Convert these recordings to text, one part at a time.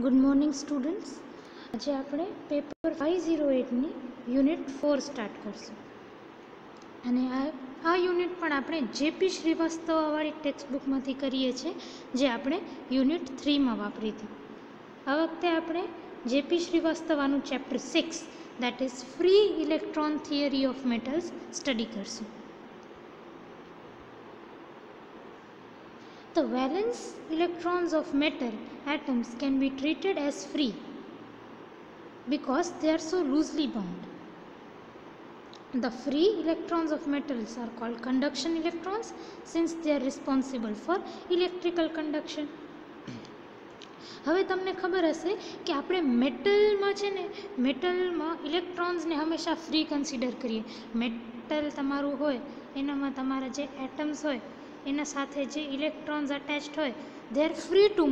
Good morning students. આજે આપણે paper 508ની unit 4 start કરશું. અને આ યુનિટ પણ આપણે જેપી શ્રીવાસ્તવવાળી ટેક્સ્ટ બુકમાંથી કરીએ છીએ, જે આપણે યુનિટ 3માં વાપરી હતી. આ વખતે આપણે જેપી શ્રીવાસ્તવાનું chapter 6 that is free electron theory of metals study કરશું. The valence electrons of metal atoms can be treated as free because they are so loosely bound. The free electrons of metals are called conduction electrons since they are responsible for electrical conduction. હવે તમને ખબર હશે કે આપણે મેટલમાં છે ને, મેટલમાં ઇલેક્ટ્રોન્સને હંમેશા free consider કરીએ. મેટલ તમારું હોય એનામાં તમારા જે એટમ્સ હોય એના સાથે જે ઇલેક્ટ્રોન્સ અટેચ્ડ હોય they are free to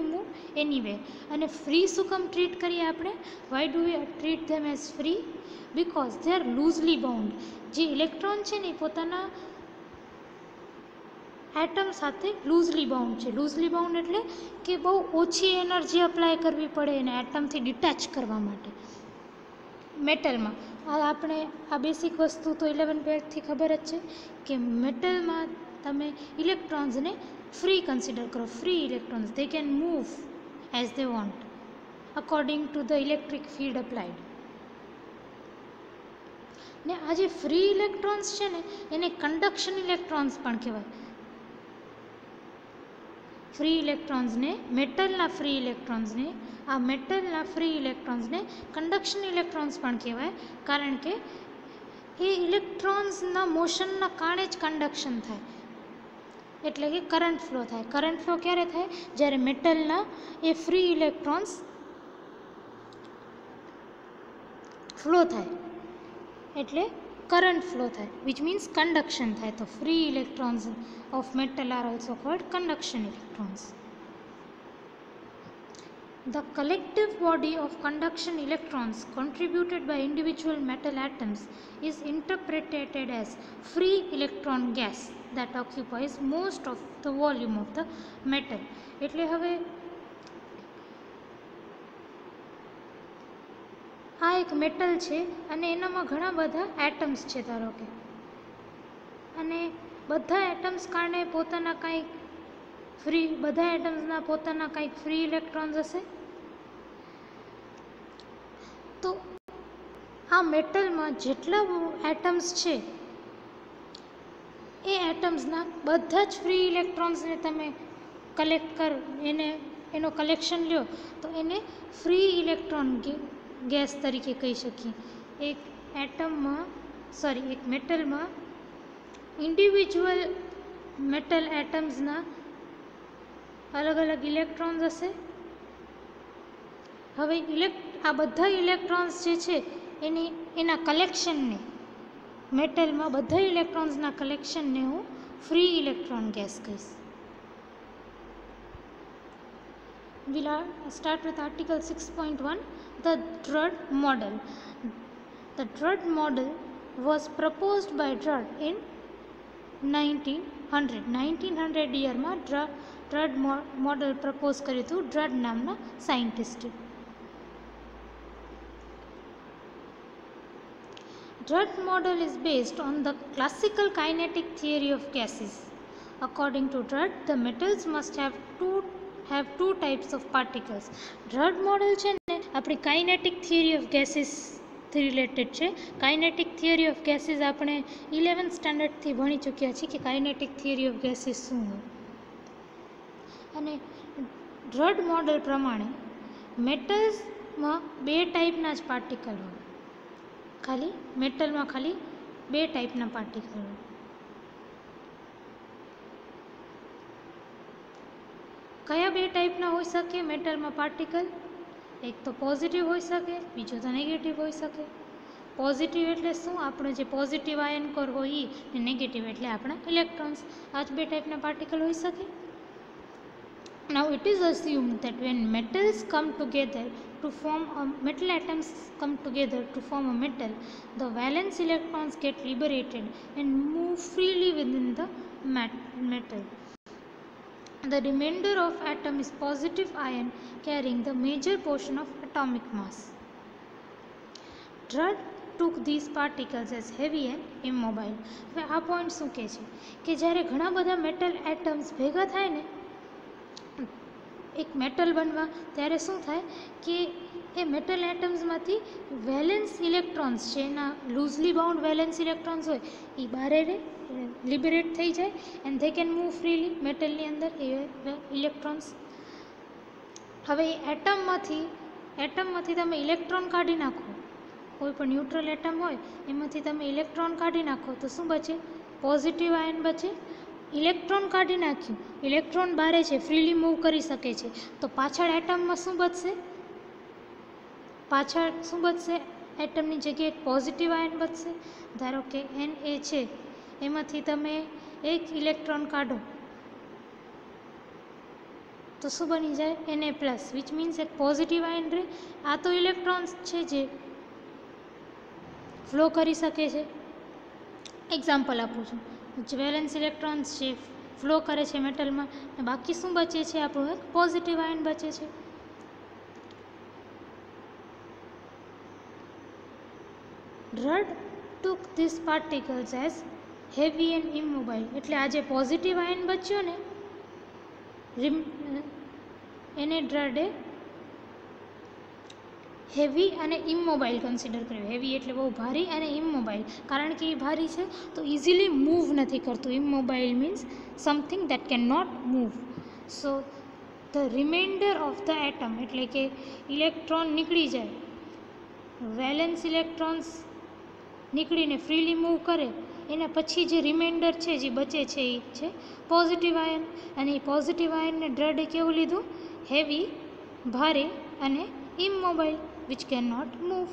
move anyway. અને ફ્રી શું કામ ટ્રીટ કરીએ આપણે? Why do we treat them as free? Because they are loosely bound. જે ઇલેક્ટ્રોન છે ને એ પોતાના એટમ સાથે લૂઝલી બાઉન્ડ છે. લૂઝલી બાઉન્ડ એટલે કે બહુ ઓછી એનર્જી અપ્લાય કરવી પડે એને એટમથી ડિટેચ કરવા માટે. મેટલમાં આપણે આ બેસિક વસ્તુ તો 11-12થી ખબર જ છે કે મેટલમાં તમે ઇલેક્ટ્રોન્સને ફ્રી કન્સિડર કરો. Free electrons they can move as they want according to the electric field applied. ને આ જે ફ્રી ઇલેક્ટ્રોન્સ છે ને એને કન્ડક્શન ઇલેક્ટ્રોન્સ પણ કહેવાય. ફ્રી ઇલેક્ટ્રોન્સને મેટલના ફ્રી ઇલેક્ટ્રોન્સને કન્ડક્શન ઇલેક્ટ્રોન્સ પણ કહેવાય, કારણ કે એ ઇલેક્ટ્રોન્સના મોશનના કારણે જ કન્ડક્શન થાય, એટલે કે કરંટ ફ્લો થાય. કરંટ ફ્લો ક્યારે થાય? જ્યારે મેટલના એ ફ્રી ઇલેક્ટ્રોન્સ ફ્લો થાય એટલે કરંટ ફ્લો થાય, વિચ મીન્સ કન્ડક્શન થાય. તો free electrons of metal are also called conduction electrons. The collective body of conduction electrons contributed by individual metal atoms is interpreted as free electron gas that occupies most of the volume of the metal. એટલે હવે આ એક metal છે અને એનામાં ઘણા બધા atoms છે ધારો કે, અને બધા એટમ્સ કારણે પોતાના કંઈક ફ્રી ઇલેક્ટ્રોન્સ હશે. તો આ મેટલમાં જેટલા એટમ્સ છે એ એટમ્સના બધા જ ફ્રી ઇલેક્ટ્રોન્સને તમે એનો કલેક્શન લ્યો તો એને ફ્રી ઇલેક્ટ્રોન ગેસ તરીકે કહી શકીએ. એક મેટલમાં ઇન્ડિવિજ્યુઅલ મેટલ એટમ્સના અલગ અલગ ઇલેક્ટ્રોન્સ હશે. હવે આ બધા ઇલેક્ટ્રોન્સ જે છે એના કલેક્શનને, મેટલમાં બધા ઇલેક્ટ્રોન્સના કલેક્શનને હું ફ્રી ઇલેક્ટ્રોન ગેસ કહીશ. We'll start with article 6.1, the Drude model. The Drude model was proposed by Drude in 1900 યરમાં ડ્રડ મોડલ પ્રપોઝ કર્યું હતું ડ્રડ નામના સાયન્ટિસ્ટે. Drude model is based on the classical kinetic theory of gases. According to Drude, the metals must have two types of particles. Drude model છે ને આપણી kinetic theory of gases related છે. Kinetic theory of gases આપણે 11th સ્ટાન્ડર્ડથી ભણી ચૂક્યા છીએ કે kinetic theory of gases શું હોય. અને ડ્રડ મોડલ પ્રમાણે મેટલ્સમાં બે ટાઈપના જ પાર્ટિકલ હોય. મેટલમાં ખાલી બે ટાઈપના પાર્ટિકલ હોય. કયા બે ટાઈપના હોઈ શકે મેટલમાં પાર્ટિકલ? એક તો પોઝિટિવ હોઈ શકે, બીજો તો નેગેટિવ હોઈ શકે. પોઝિટિવ એટલે શું? આપણો જે પોઝિટિવ આયન કોર હોય એ, ને નેગેટિવ એટલે આપણા ઇલેક્ટ્રોન્સ. આ જ બે ટાઈપના પાર્ટિકલ હોઈ શકે. Now it is assumed that when metal atoms come together to form a metal, the valence electrons get liberated and move freely within the metal. The remainder of atom is positive ion carrying the major portion of atomic mass. Drude took these particles as heavy and immobile. હવે આ point શું કહે છે કે જ્યારે ઘણા બધા metal atoms ભેગા થાય ને એક મેટલ બનવા, ત્યારે શું થાય કે એ મેટલ એટમ્સમાંથી વેલેન્સ ઇલેક્ટ્રોન્સ છે, એના લૂઝલી બાઉન્ડ વેલેન્સ ઇલેક્ટ્રોન્સ હોય એ બહાર લિબરેટ થઈ જાય and they can move freely મેટલની અંદર એ ઇલેક્ટ્રોન્સ. હવે એ એટમમાંથી તમે ઇલેક્ટ્રોન કાઢી નાખો, કોઈ પણ ન્યુટ્રલ એટમ હોય એમાંથી તમે ઇલેક્ટ્રોન કાઢી નાખો તો શું બચે? પોઝિટિવ આયન બચે. ઇલેક્ટ્રોન કાઢી નાખ્યું, ઇલેક્ટ્રોન બારે છે, ફ્રીલી મૂવ કરી શકે છે, તો પાછળ એટમમાં શું બચશે? એટમની જગ્યાએ પોઝિટિવ આયન બચશે. ધારો કે Na છે, એમાંથી તમે એક ઇલેક્ટ્રોન કાઢો તો શું બની જાય? Na+, વિચ મીન્સ એક પોઝિટિવ આયન રહે. આ તો ઇલેક્ટ્રોન્સ છે જે ફ્લો કરી શકે છે. એક્ઝામ્પલ આપું છું, વેલેન્સ ઇલેક્ટ્રોન્સ છે ફ્લો કરે છે મેટલમાં, બાકી શું બચે છે? આપણું એક પોઝિટિવ આયન બચે છે. Drude took these particles as heavy and immobile. એટલે આ જે પોઝિટિવ આયન બચ્યો ને એને ડ્રડે હેવી અને ઇમોબાઇલ કન્સિડર કર્યું. હેવી એટલે બહુ ભારી અને ઇમોબાઇલ, કારણ કે એ ભારી છે તો ઇઝીલી મૂવ નથી કરતું. Immobile means something that can not move. So the remainder of the atom એટલે કે ઇલેક્ટ્રોન નીકળી જાય, વેલેન્સ ઇલેક્ટ્રોન્સ નીકળીને ફ્રીલી મૂવ કરે, એના પછી જે રિમાઇન્ડર છે જે બચે છે એ છે પોઝિટિવ આયન. અને એ પોઝિટિવ આયનને ડ્રડે કેવું લીધું? હેવી, ભારે અને immobile, which cannot move.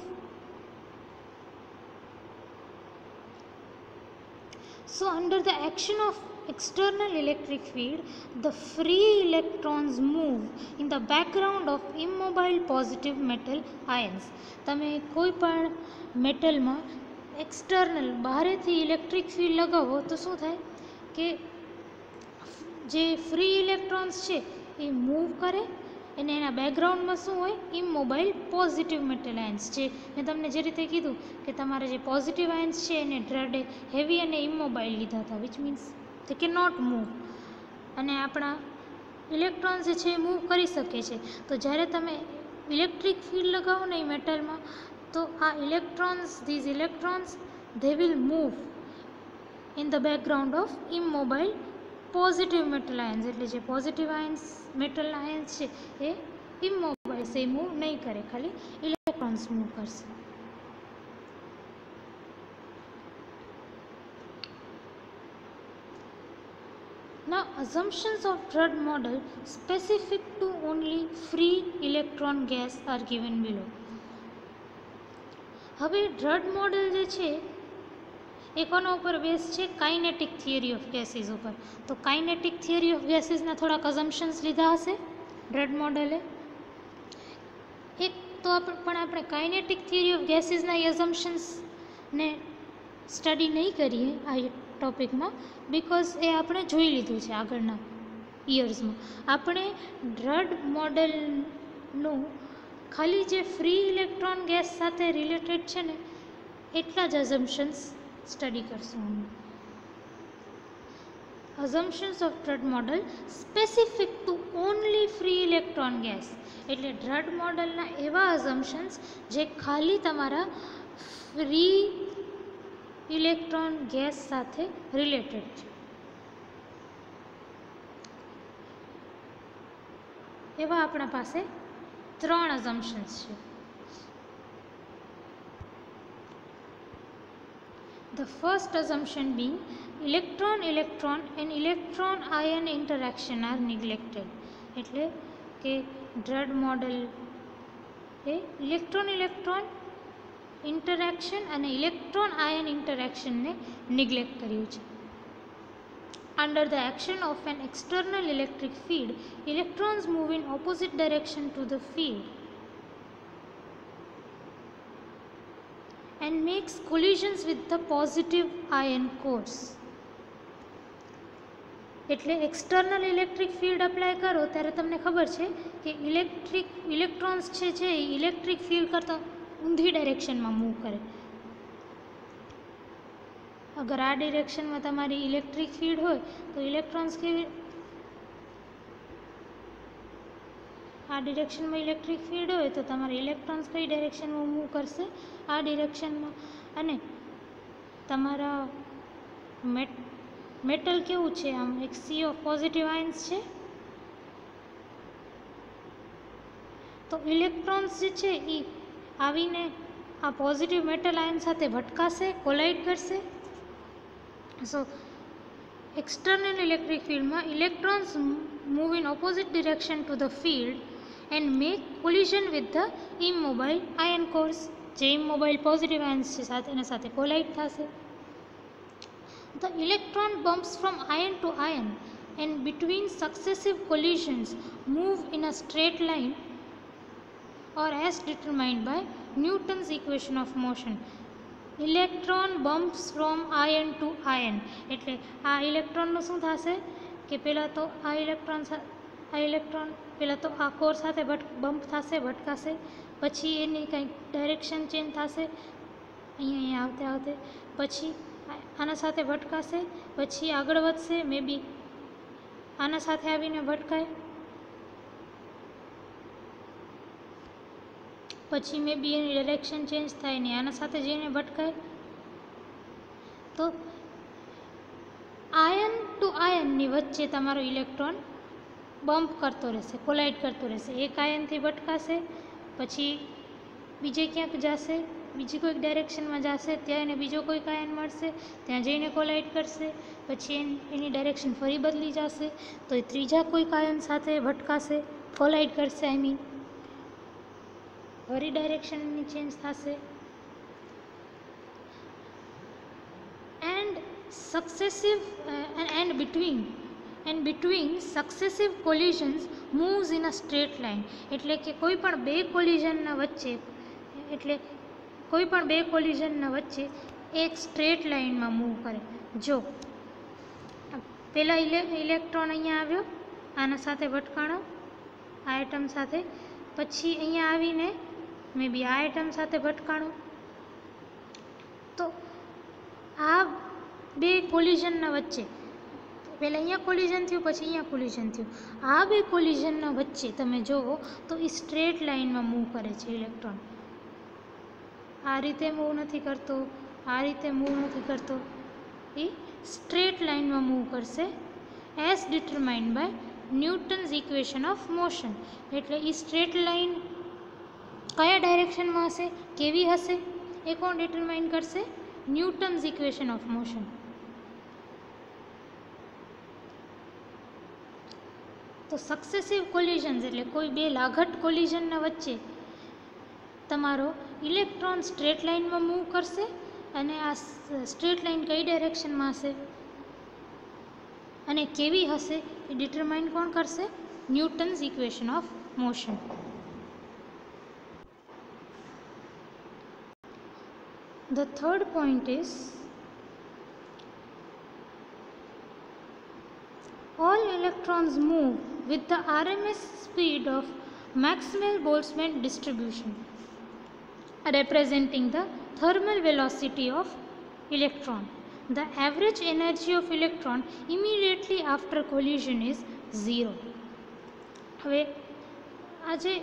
So under the action of external electric field, the free electrons move in the background of immobile positive metal ions. તમે કોઈ પણ મેટલમાં એક્સટર્નલ બહારેથી ઇલેક્ટ્રિક ફિલ્ડ લગાવો તો શું થાય કે જે ફ્રી ઇલેક્ટ્રોન્સ છે એ મૂવ કરે અને એના બેકગ્રાઉન્ડમાં શું હોય? ઇમોબાઇલ પોઝિટિવ મેટલ આયન્સ છે. મેં તમને જે રીતે કીધું કે તમારે જે પોઝિટિવ આયન્સ છે એને ડ્રડે હેવી અને ઇમોબાઇલ લીધા હતા, વિચ મીન્સ તે કે નોટ મૂવ. અને આપણા ઇલેક્ટ્રોન્સ જે છે એ મૂવ કરી શકે છે. તો જ્યારે તમે ઇલેક્ટ્રિક ફિલ્ડ લગાવો ને એ મેટલમાં, તો આ these electrons they will move in the background of immobile positive metal ions. એટલે જે પોઝિટિવ આયન્સ મેટલ આયન્સ છે એ ઇમોબાઇલ છે, મૂવ નહીં કરે, ખાલી ઇલેક્ટ્રોન્સ મૂવ કરશે. Now assumptions of Drude model specific to only free electron gas are given below. હવે ડ્રડ model જે છે એ કોના ઉપર બેઝ છે? કાઇનેટિક થિયરી ઓફ ગેસીસ ઉપર. તો કાઇનેટિક થિયરી ઓફ ગેસીસના થોડાક અઝમ્પશન્સ લીધા હશે ડ્રડ મોડેલે. એક તો પણ આપણે કાઇનેટિક થિયરી ઓફ ગેસીસના એ અઝમ્પશન્સને સ્ટડી નહીં કરીએ આ ટોપિકમાં, બિકોઝ એ આપણે જોઈ લીધું છે આગળના યર્સમાં. આપણે ડ્રડ મોડેલનું ખાલી જે ફ્રી ઇલેક્ટ્રોન ગેસ સાથે રિલેટેડ છે ને એટલા જ અઝમ્પશન્સ સ્ટડી કરશું. Assumptions of Drude model specific to only free electron gas, એટલે ડ્રડ મોડલના એવા અઝમ્પશન્સ જે ખાલી તમારા ફ્રી ઇલેક્ટ્રોન ગેસ સાથે રિલેટેડ છે. એવા આપણા પાસે 3 assumptions છે. The first assumption being electron and electron ion interaction are neglected. એટલે કે ડ્રડ મોડલ એ ઇલેક્ટ્રોન ઇન્ટરેક્શન અને ઇલેક્ટ્રોન આયન ઇન્ટરેક્શનને નિગ્લેક્ટ કર્યું છે. Under the action of an external electric field, electrons move in opposite direction to the field and makes collisions with the positive ion cores. એટલે external electric field apply કરો ત્યારે તમને ખબર છે કે electrons છે જે ઇલેક્ટ્રિક ફિલ્ડ કરતાં ઊંધી ડાયરેક્શનમાં મૂવ કરે. અગર આ ડિરેક્શનમાં તમારી ઇલેક્ટ્રિક ફિલ્ડ હોય તો ઇલેક્ટ્રોન્સ કેવી, આ ડિરેક્શનમાં ઇલેક્ટ્રિક ફિલ્ડ હોય તો તમારા ઇલેક્ટ્રોન્સ કઈ ડાયરેક્શનમાં મૂવ કરશે, આ ડિરેક્શનમાં. અને તમારા મેટલ કેવું છે, આમ એક સી ઓફ પોઝિટિવ આયન્સ છે, તો ઇલેક્ટ્રોન્સ જે છે એ આવીને આ પોઝિટિવ મેટલ આયન સાથે ભટકાશે, કોલાઇડ કરશે. સો એક્સટર્નલ ઇલેક્ટ્રિક ફિલ્ડમાં electrons move in opposite direction to the field and make collision with the immobile ion cores. જે ઇમોબાઇલ પોઝિટિવ આયન્સ છે સાથે એના સાથે કોલાઇડ થશે. The electron bumps from ion to ion and between successive collisions move in a straight line or as determined by Newton's equation of motion. Electron bumps from ion to ion. એટલે આ ઇલેક્ટ્રોનનું શું થશે કે પહેલાં તો આ ઇલેક્ટ્રોન પહેલાં તો આ કોર સાથે બમ્પ થશે, ભટકાશે, પછી એની કંઈક ડાયરેક્શન ચેન્જ થશે અહીંયા આવતે પછી આના સાથે ભટકાશે, પછી આગળ વધશે, મે બી આના સાથે આવીને ભટકાય, પછી મે બી એની ડાયરેક્શન ચેન્જ થાય ને આના સાથે જઈને ભટકાય. તો આયન ટુ આયનની વચ્ચે તમારો ઇલેક્ટ્રોન બમ્પ કરતો રહેશે, કોલાઇડ કરતો રહેશે. એક આયનથી ભટકાશે, પછી બીજે ક્યાંક જશે, બીજી કોઈક ડાયરેક્શનમાં જશે, ત્યાં એને બીજો કોઈક આયન મળશે, ત્યાં જઈને કોલાઇડ કરશે, પછી એની ડાયરેક્શન ફરી બદલી જશે, તો એ ત્રીજા કોઈક આયન સાથે ભટકાશે, કોલાઇડ કરશે, ફરી ડાયરેક્શનની ચેન્જ થશે. And between successive collisions moves in a straight line. એટલે કે કોઈ પણ બે કોલિઝનના વચ્ચે એક સ્ટ્રેટ લાઇનમાં મૂવ કરે. જો પહેલાં ઇલેક્ટ્રોન અહીંયા આવ્યો, આના સાથે ભટકાણો આ એટમ સાથે, પછી અહીંયા આવીને મે બી આ એટમ સાથે ભટકાણો, તો આ બે કોલિઝનના વચ્ચે પહેલાં અહીંયા કોલિઝન થયું, પછી અહીંયા કોલિઝન થયું, આ બે કોલિઝનના વચ્ચે તમે જુઓ તો એ સ્ટ્રેટ લાઇનમાં મૂવ કરે છે ઇલેક્ટ્રોન. આ રીતે મૂવ નથી કરતો, આ રીતે મૂવ નથી કરતો, એ સ્ટ્રેટ લાઇનમાં મૂવ કરશે as determined by Newton's equation of motion. એટલે એ સ્ટ્રેટ લાઇન કયા ડાયરેક્શનમાં હશે, કેવી હશે, એ કોણ ડિટરમાઇન કરશે? Newton's equation of motion. તો સક્સેસિવ કોલિઝન્સ એટલે કોઈ બે લાઘટ કોલિઝનના વચ્ચે તમારો ઇલેક્ટ્રોન સ્ટ્રેટ લાઇનમાં મૂવ કરશે, અને આ સ્ટ્રેટ લાઇન કઈ ડાયરેક્શનમાં હશે અને કેવી હશે એ ડિટરમાઇન કોણ કરશે? Newton's equation of motion. The third point is all electrons move with the RMS speed of Maxwell-Boltzmann distribution, representing the thermal velocity of electron. The average energy of electron immediately after collision is 0. હવે આજે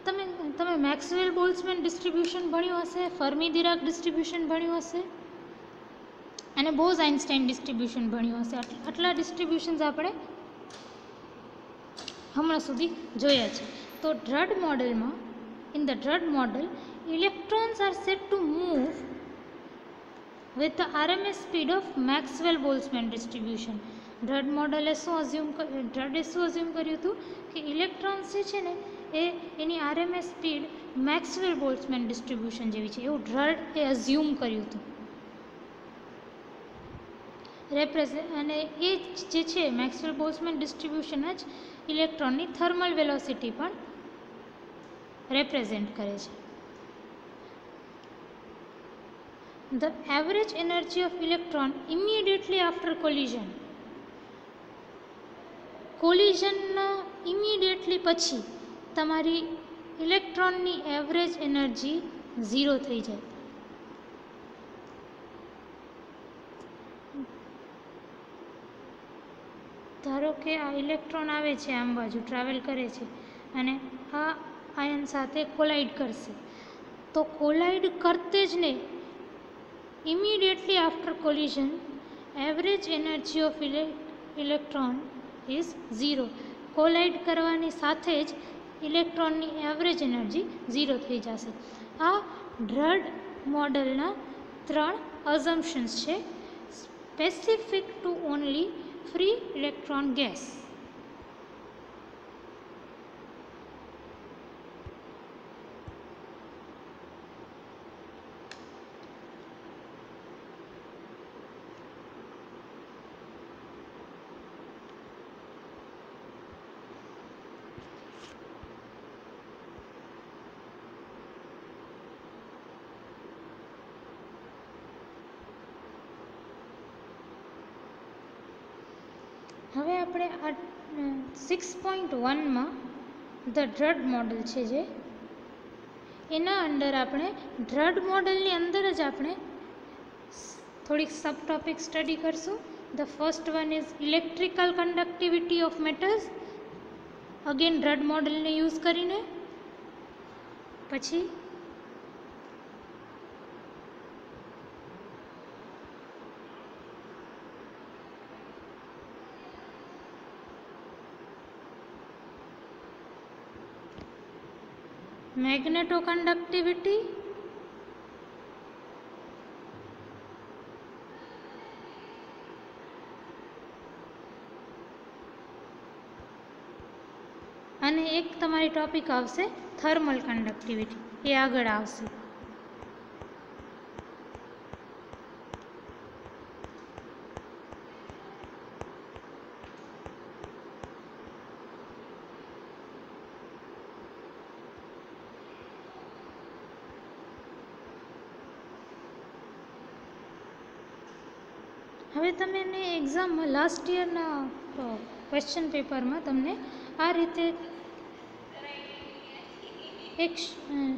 તમે Maxwell Boltzmann distribution ભણ્યું હશે, fermi ડિરાક distribution ભણ્યું હશે અને Bose Einstein distribution ભણ્યું હશે. આટલા distributions આપણે હમણાં સુધી જોયા છે. તો ડ્રડ મોડેલમાં, in the Drude model, electrons are set to move with the RMS speed of Maxwell Boltzmann distribution. Drude મોડલે ડ્રડે શું અઝ્યુમ કર્યું હતું કે ઇલેક્ટ્રોન્સ જે છે ને એની RMS speed Maxwell Boltzmann distribution જેવી છે એવું ડ્રડે અઝ્યુમ કર્યું હતું. અને એ જે છે મેક્સવેલ બોલ્ટ્ઝમેન ડિસ્ટ્રીબ્યુશન જ ઇલેક્ટ્રોનની થર્મલ વેલોસિટી પણ રેપ્રેઝેન્ટ કરે છે. The average energy of electron immediately after collision કોલિઝનના ઇમિડિયેટલી પછી તમારી ઇલેક્ટ્રોનની એવરેજ એનર્જી 0 થઈ જાય. ધારો કે આ ઇલેક્ટ્રોન આવે છે, આમ બાજુ ટ્રાવેલ કરે છે અને આ આયન સાથે કોલાઇડ કરશે. તો કોલાઇડ કરતે જ ને immediately after collision average energy of electron is 0. Collide કરવાની સાથે જ ઇલેક્ટ્રોનની એવરેજ એનર્જી 0 થઈ જશે. આ ડ્રડ મોડલના 3 અઝમ્પશન્સ છે, specific to only free electron gas. હવે આપણે આ 6.1માં ધ ડ્રડ મોડલ છે, જે એના અંદર આપણે ડ્રડ મોડલની અંદર જ આપણે થોડીક સબ ટોપિક સ્ટડી કરશું. The first one is electrical conductivity of metals, again Drude મોડલને યુઝ કરીને. પછી મેગ્નેટોકન્ડક્ટિવિટી, અને એક તમારી ટોપિક આવશે થર્મલ કન્ડક્ટિવિટી, એ આગળ આવશે. હવે તમે એક્ઝામમાં લાસ્ટ યરના ક્વેશ્ચન પેપરમાં તમને આ રીતે એક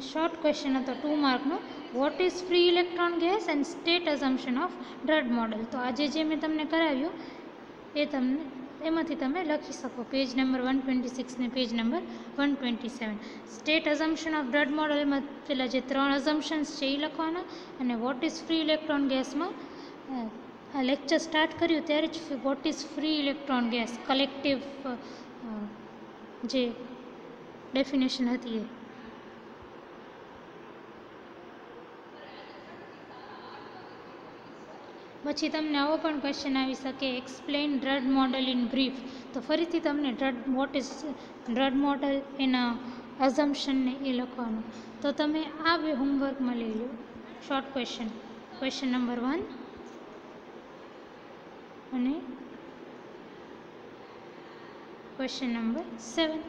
શોર્ટ ક્વેશ્ચન હતો 2 માર્કનો, what is free electron gas and state assumption of Drude model. તો આજે જે મેં તમને કરાવ્યું એ તમને એમાંથી તમે લખી શકો, પેજ નંબર 126 ને page number 127. State assumption of Drude મોડલમાં પેલા જે 3 અઝમ્પશન્સ છે એ લખવાના, અને વોટ ઇઝ ફ્રી ઇલેક્ટ્રોન ગેસમાં આ લેક્ચર સ્ટાર્ટ કર્યું ત્યારે જ what is free electron gas collective જે ડેફિનેશન હતી એ. પછી તમને આવો પણ ક્વેશ્ચન આવી શકે, explain Drude model in brief. તો ફરીથી તમને વોટ ઇઝ ડ્રડ મોડલ, એના અઝમ્પશનને એ લખવાનું. તો તમે આ બે હોમવર્કમાં લઈ લો શોર્ટ ક્વેશ્ચન નંબર 1 અને ક્વેશ્ચન નંબર 7.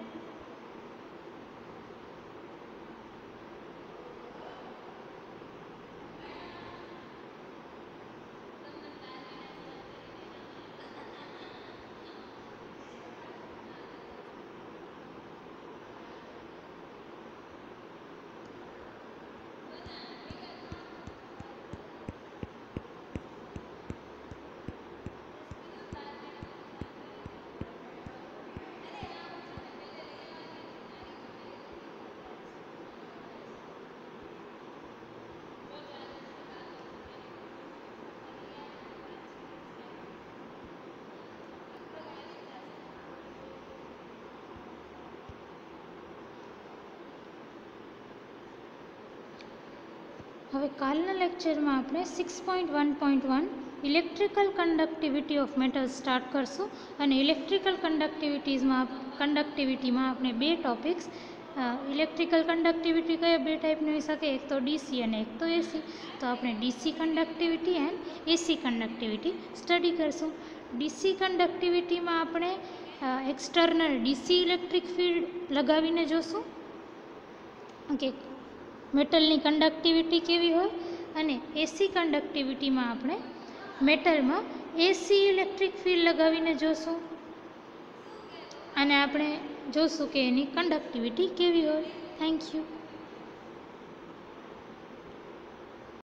હવે કાલના લેક્ચરમાં આપણે 6.1.1 electrical conductivity of metals start કરશું. અને ઇલેક્ટ્રિકલ કન્ડક્ટિવિટીમાં આપણે 2 ટોપિક્સ, ઇલેક્ટ્રિકલ કન્ડક્ટિવિટી કયા 2 ટાઈપની હોઈ શકે, એક તો ડીસી અને એક તો એસી. તો આપણે DC conductivity and AC conductivity study કરશું. ડીસી કન્ડક્ટિવિટીમાં આપણે એક્સટર્નલ ડીસી ઇલેક્ટ્રિક ફિલ્ડ લગાવીને જોશું કે મેટલની કન્ડક્ટિવિટી કેવી હોય, અને એસી કન્ડક્ટિવિટીમાં આપણે મેટલમાં એસી ઇલેક્ટ્રિક ફિલ્ડ લગાવીને જોશું અને આપણે જોશું કે એની કન્ડક્ટિવિટી કેવી હોય. Thank you.